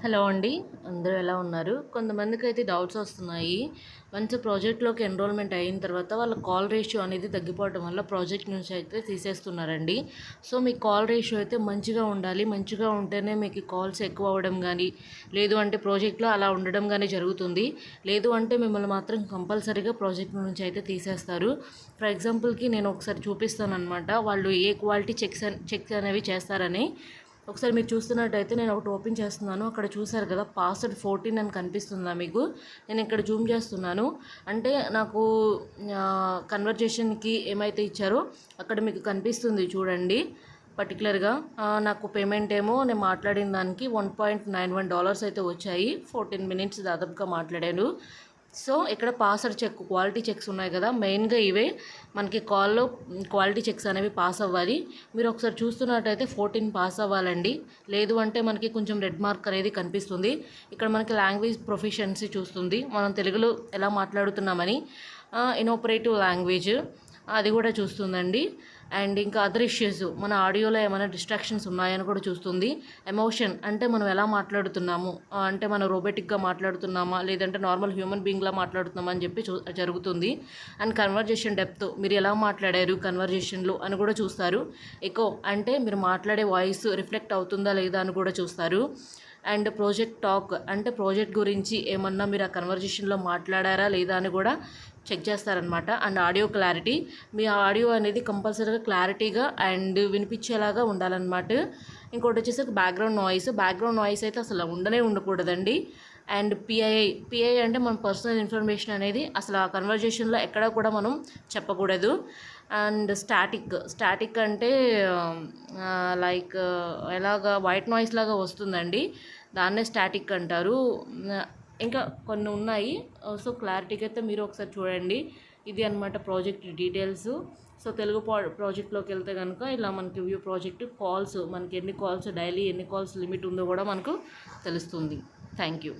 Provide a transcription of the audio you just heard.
Hello అండి. అందరూ ఎలా ఉన్నారు? కొంతమందికైతే డౌట్స్ వస్తున్నాయి. వన్స్ ప్రాజెక్ట్‌లోకి ఎన్రోల్‌మెంట్ అయిన తర్వాత వాళ్ళ కాల్ రేషియో అనేది తగ్గిపోవడం వల్ల ప్రాజెక్ట్ నుంచి అయితే తీసేస్తున్నారండి. సో, మీ కాల్ రేషియో అయితే మంచిగా ఉండాలి. మంచిగా ఉంటేనే మీకు కాల్స్ ఎక్కువ అవ్వడం గానీ, లేదు అంటే ప్రాజెక్ట్‌లో అలా ఉండడం గానీ జరుగుతుంది. లేదు అంటే మిమ్మల్ని మాత్రం కంపల్సరీగా ప్రాజెక్ట్ నుంచి అయితే తీసేస్తారు. ఫర్ ఎగ్జాంపుల్‌కి నేను ఒకసారి చూపిస్తాననమాట. వాళ్ళు ఏ క్వాలిటీ చెక్స్ అనేవి చేస్తారని. ఒకసారి మీరు చూస్తున్నట్టయితే నేను ఒకటి ఓపెన్ చేస్తున్నాను. అక్కడ చూసారు కదా, పాస్వర్డ్ 14 అని కనిపిస్తుందా మీకు? నేను ఇక్కడ జూమ్ చేస్తున్నాను. అంటే నాకు కన్వర్జేషన్‌కి ఏమైతే ఇచ్చారో అక్కడ మీకు కనిపిస్తుంది చూడండి. పర్టికులర్‌గా నాకు పేమెంట్ ఏమో నేను మాట్లాడిన దానికి $1.91 అయితే వచ్చాయి. 14 మినిట్స్ దాదాపుగా మాట్లాడాను. సో, ఇక్కడ పాస్వర్డ్ చెక్, క్వాలిటీ చెక్స్ ఉన్నాయి కదా, మెయిన్‌గా ఇవే మనకి కాల్‌లో క్వాలిటీ చెక్స్ అనేవి పాస్ అవ్వాలి. మీరు ఒకసారి చూస్తున్నట్టయితే 14 పాస్ అవ్వాలండి. లేదు అంటే మనకి కొంచెం రెడ్ మార్క్ అనేది కనిపిస్తుంది. ఇక్కడ మనకి లాంగ్వేజ్ ప్రొఫిషియన్సీ చూస్తుంది. మనం తెలుగులో ఎలా మాట్లాడుతున్నామని. ఇనోపరేటివ్ లాంగ్వేజ్ అది కూడా చూస్తుందండి. అండ్ ఇంకా అదర్ ఇష్యూస్, మన ఆడియోలో ఏమైనా డిస్ట్రాక్షన్స్ ఉన్నాయని కూడా చూస్తుంది. ఎమోషన్ అంటే మనం ఎలా మాట్లాడుతున్నాము, అంటే మనం రోబోటిక్గా మాట్లాడుతున్నామా లేదంటే నార్మల్ హ్యూమన్ బీయింగ్లా మాట్లాడుతున్నామా అని చెప్పి జరుగుతుంది. అండ్ కన్వర్జేషన్ డెప్త్, మీరు ఎలా మాట్లాడారు కన్వర్జేషన్లో అని కూడా చూస్తారు. ఎకో అంటే మీరు మాట్లాడే వాయిస్ రిఫ్లెక్ట్ అవుతుందా లేదా అని కూడా చూస్తారు. అండ్ ప్రాజెక్ట్ టాక్ అంటే ప్రాజెక్ట్ గురించి ఏమన్నా మీరు ఆ కన్వర్జేషన్లో మాట్లాడారా లేదా అని కూడా చెక్ చేస్తారనమాట. And audio clarity, me audio అనేది కంపల్సరీగా క్లారిటీగా అండ్ వినిపించేలాగా ఉండాలన్నమాట. ఇంకోటి వచ్చేసి బ్యాక్గ్రౌండ్ నాయిస్ అయితే అసలు ఉండకూడదండి. అండ్ పిఐ అంటే మన పర్సనల్ ఇన్ఫర్మేషన్ అనేది అసలు ఆ కన్వర్జేషన్లో ఎక్కడ కూడా మనం చెప్పకూడదు. అండ్ స్టాటిక్ అంటే లైక్ ఎలాగా వైట్ నాయిస్ లాగా వస్తుందండి, దాన్నే స్టాటిక్ అంటారు. ఇంకా కొన్ని ఉన్నాయి. సో, క్లారిటీగా అయితే మీరు ఒకసారి చూడండి. ఇది అనమాట ప్రాజెక్ట్ డీటెయిల్స్. సో, తెలుగు ప్రాజెక్ట్లోకి వెళ్తే కనుక ఇలా మనకి వ్యూ ప్రాజెక్ట్ కాల్స్, మనకి ఎన్ని కాల్స్ డైలీ ఎన్ని కాల్స్ లిమిట్ ఉందో కూడా మనకు తెలుస్తుంది. Thank you.